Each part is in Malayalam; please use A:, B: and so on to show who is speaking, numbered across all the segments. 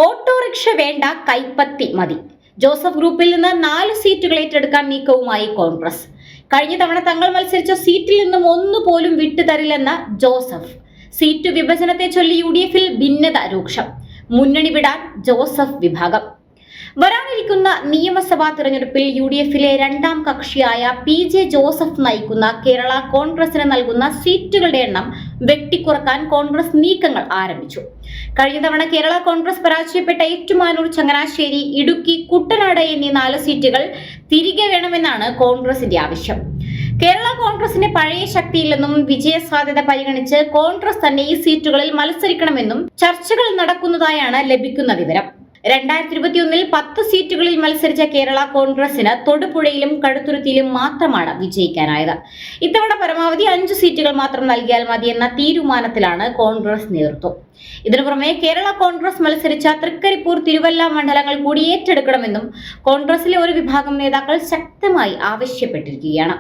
A: ഓട്ടോറിക്ഷ വേണ്ട, കൈപ്പത്തി മതി. ജോസഫ് ഗ്രൂപ്പിൽ നിന്ന് 4 സീറ്റുകൾ ഏറ്റെടുക്കാൻ നീക്കവുമായി കോൺഗ്രസ്. കഴിഞ്ഞ തവണ തങ്ങൾ മത്സരിച്ച സീറ്റിൽ നിന്നും ഒന്നുപോലും വിട്ടുതരില്ലെന്ന ജോസഫ്. സീറ്റ് വിഭജനത്തെ ചൊല്ലി UDF-ൽ ഭിന്നത രൂക്ഷം. മുന്നണി വിടാൻ ജോസഫ് വിഭാഗം. വരാനിരിക്കുന്ന നിയമസഭാ തെരഞ്ഞെടുപ്പിൽ UDF-ലെ രണ്ടാം കക്ഷിയായ PJ ജോസഫ് നയിക്കുന്ന കേരള കോൺഗ്രസിന് നൽകുന്ന സീറ്റുകളുടെ എണ്ണം വെട്ടിക്കുറക്കാൻ കോൺഗ്രസ് നീക്കങ്ങൾ ആരംഭിച്ചു. കഴിഞ്ഞ തവണ കേരള കോൺഗ്രസ് പരാജയപ്പെട്ട ഏറ്റുമാനൂർ, ചങ്ങനാശ്ശേരി, ഇടുക്കി, കുട്ടനാട് എന്നീ 4 സീറ്റുകൾ തിരികെ വേണമെന്നാണ് കോൺഗ്രസിന്റെ ആവശ്യം. കേരള കോൺഗ്രസിന്റെ പഴയ ശക്തിയില്ലെന്നും വിജയസാധ്യത പരിഗണിച്ച് കോൺഗ്രസ് തന്നെ ഈ സീറ്റുകളിൽ മത്സരിക്കണമെന്നും ചർച്ചകൾ നടക്കുന്നതായാണ് ലഭിക്കുന്ന വിവരം. 2021-ൽ 10 സീറ്റുകളിൽ മത്സരിച്ച കേരള കോൺഗ്രസിന് തൊടുപുഴയിലും കടുത്തുരുത്തിയിലും മാത്രമാണ് വിജയിക്കാനായത്. ഇത്തവണ പരമാവധി 5 സീറ്റുകൾ മാത്രം നൽകിയാൽ മതിയെന്ന തീരുമാനത്തിലാണ് കോൺഗ്രസ് നേതൃത്വം. ഇതിനു പുറമെ കേരള കോൺഗ്രസ് മത്സരിച്ച തൃക്കരിപ്പൂർ, തിരുവല്ല മണ്ഡലങ്ങൾ കൂടി ഏറ്റെടുക്കണമെന്നും കോൺഗ്രസിലെ ഒരു വിഭാഗം നേതാക്കൾ ശക്തമായി ആവശ്യപ്പെട്ടിരിക്കുകയാണ്.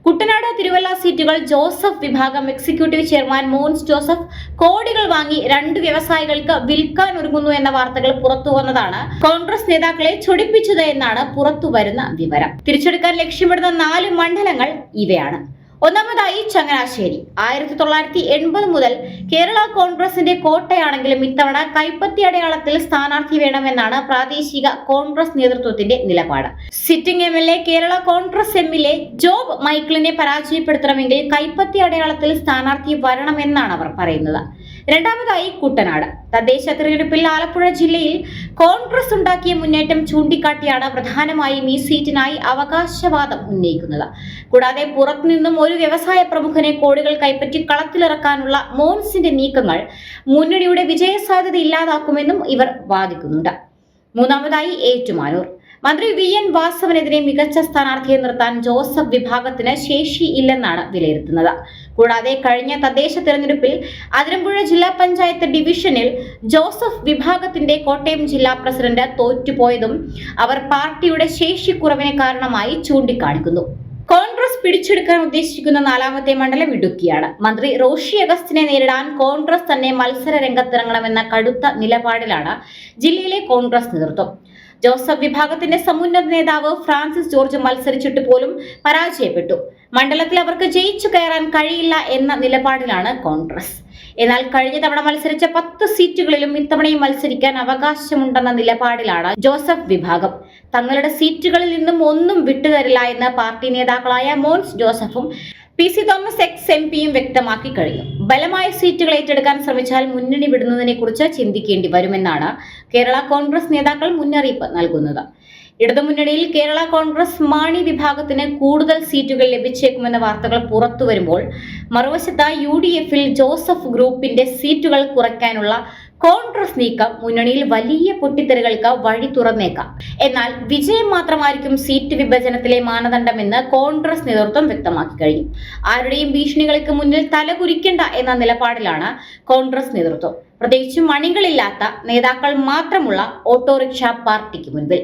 A: കുട്ടനാട്, തിരുവല്ല സീറ്റുകൾ ജോസഫ് വിഭാഗം എക്സിക്യൂട്ടീവ് ചെയർമാൻ മോൻസ് ജോസഫ് കോടികൾ വാങ്ങി 2 വ്യവസായികൾക്ക് വിൽക്കാൻ ഒരുങ്ങുന്നു എന്ന വാർത്തകൾ പുറത്തുവന്നതാണ് കോൺഗ്രസ് നേതാക്കളെ ചൊടിപ്പിച്ചത് എന്നാണ് പുറത്തുവരുന്ന വിവരം. തിരിച്ചെടുക്കാൻ ലക്ഷ്യമിടുന്ന 4 മണ്ഡലങ്ങൾ ഇവയാണ്. ഒന്നാമതായി ചങ്ങനാശ്ശേരി. 1980 മുതൽ കേരള കോൺഗ്രസിന്റെ കോട്ടയാണെങ്കിലും ഇത്തവണ കൈപ്പത്തി അടയാളത്തിൽ സ്ഥാനാർത്ഥി വേണമെന്നാണ് പ്രാദേശിക കോൺഗ്രസ് നേതൃത്വത്തിന്റെ നിലപാട്. Sitting MLA Kerala Congress MLA Job മൈക്കിളിനെ പരാജയപ്പെടുത്തണമെങ്കിൽ കൈപ്പത്തി അടയാളത്തിൽ സ്ഥാനാർത്ഥി വരണമെന്നാണ് അവർ പറയുന്നത്. രണ്ടാമതായി കുട്ടനാട്. തദ്ദേശ തെരഞ്ഞെടുപ്പിൽ ആലപ്പുഴ ജില്ലയിൽ കോൺഗ്രസ് ഉണ്ടാക്കിയ മുന്നേറ്റം ചൂണ്ടിക്കാട്ടിയാണ് പ്രധാനമായും ഈ സീറ്റിനായി അവകാശവാദം ഉന്നയിക്കുന്നത്. കൂടാതെ പുറത്തുനിന്നും ഒരു വ്യവസായ പ്രമുഖനെ കോടികൾ കൈപ്പറ്റി കളത്തിലിറക്കാനുള്ള മോൻസിന്റെ നീക്കങ്ങൾ മുന്നണിയുടെ വിജയസാധ്യത ഇല്ലാതാക്കുമെന്നും ഇവർ വാദിക്കുന്നുണ്ട്. മൂന്നാമതായി ഏറ്റുമാനൂർ. മന്ത്രി VN വാസവനെതിരെ മികച്ച സ്ഥാനാർത്ഥിയെ നിർത്താൻ ജോസഫ് വിഭാഗത്തിന് ശേഷിയില്ലെന്നാണ് വിലയിരുത്തുന്നത്. കൂടാതെ കഴിഞ്ഞ തദ്ദേശ തെരഞ്ഞെടുപ്പിൽ അതിരമ്പുഴ ജില്ലാ പഞ്ചായത്ത് ഡിവിഷനിൽ ജോസഫ് വിഭാഗത്തിന്റെ കോട്ടയം ജില്ലാ പ്രസിഡന്റ് തോറ്റുപോയതും അവർ പാർട്ടിയുടെ ശേഷിക്കുറവിന് കാരണമായി ചൂണ്ടിക്കാണിക്കുന്നു. കോൺഗ്രസ് പിടിച്ചെടുക്കാൻ ഉദ്ദേശിക്കുന്ന 4ാമത്തെ മണ്ഡലം ഇടുക്കിയാണ്. മന്ത്രി റോഷി അഗസ്റ്റിനെ നേരിടാൻ കോൺഗ്രസ് തന്നെ മത്സര രംഗത്തിറങ്ങണമെന്ന കടുത്ത നിലപാടിലാണ് ജില്ലയിലെ കോൺഗ്രസ് നേതൃത്വം. ജോസഫ് വിഭാഗത്തിന്റെ സമുന്നത നേതാവ് ഫ്രാൻസിസ് ജോർജ് മത്സരിച്ചിട്ട് പോലും പരാജയപ്പെട്ടു. മണ്ഡലത്തിൽ അവർക്ക് ജയിച്ചു കയറാൻ കഴിയില്ല എന്ന നിലപാടിലാണ് കോൺഗ്രസ്. എന്നാൽ കഴിഞ്ഞ തവണ മത്സരിച്ച 10 സീറ്റുകളിലും ഇത്തവണയും മത്സരിക്കാൻ അവകാശമുണ്ടെന്ന നിലപാടിലാണ് ജോസഫ് വിഭാഗം. തങ്ങളുടെ സീറ്റുകളിൽ നിന്നും ഒന്നും വിട്ടുതരില്ല എന്ന് പാർട്ടി നേതാക്കളായ മോൻസ് ജോസഫും PC തോമസ് ex-MP-യും വ്യക്തമാക്കി കഴിഞ്ഞു. ബലമായ സീറ്റുകൾ ഏറ്റെടുക്കാൻ ശ്രമിച്ചാൽ മുന്നണി വിടുന്നതിനെ കുറിച്ച് ചിന്തിക്കേണ്ടി വരുമെന്നാണ് കേരള കോൺഗ്രസ് നേതാക്കൾ മുന്നറിയിപ്പ് നൽകുന്നത്. ഇടതുമുന്നണിയിൽ കേരള കോൺഗ്രസ് മാണി വിഭാഗത്തിന് കൂടുതൽ സീറ്റുകൾ ലഭിച്ചേക്കുമെന്ന വാർത്തകൾ പുറത്തു വരുമ്പോൾ, മറുവശത്ത് UDF-ൽ ജോസഫ് ഗ്രൂപ്പിന്റെ സീറ്റുകൾ കുറയ്ക്കാനുള്ള കോൺഗ്രസ് നീക്കം മുന്നണിയിൽ വലിയ പൊട്ടിത്തെറികൾക്ക് വഴി തുറന്നേക്കാം. എന്നാൽ വിജയം മാത്രമായിരിക്കും സീറ്റ് വിഭജനത്തിലെ മാനദണ്ഡമെന്ന് കോൺഗ്രസ് നേതൃത്വം വ്യക്തമാക്കി കഴിഞ്ഞു. ആരുടെയും ഭീഷണികൾക്ക് മുന്നിൽ തലകുരിക്കേണ്ട എന്ന നിലപാടിലാണ് കോൺഗ്രസ് നേതൃത്വം. പ്രത്യേകിച്ചും അണികളില്ലാത്ത നേതാക്കൾ മാത്രമുള്ള ഓട്ടോറിക്ഷ പാർട്ടിക്ക് മുൻപിൽ.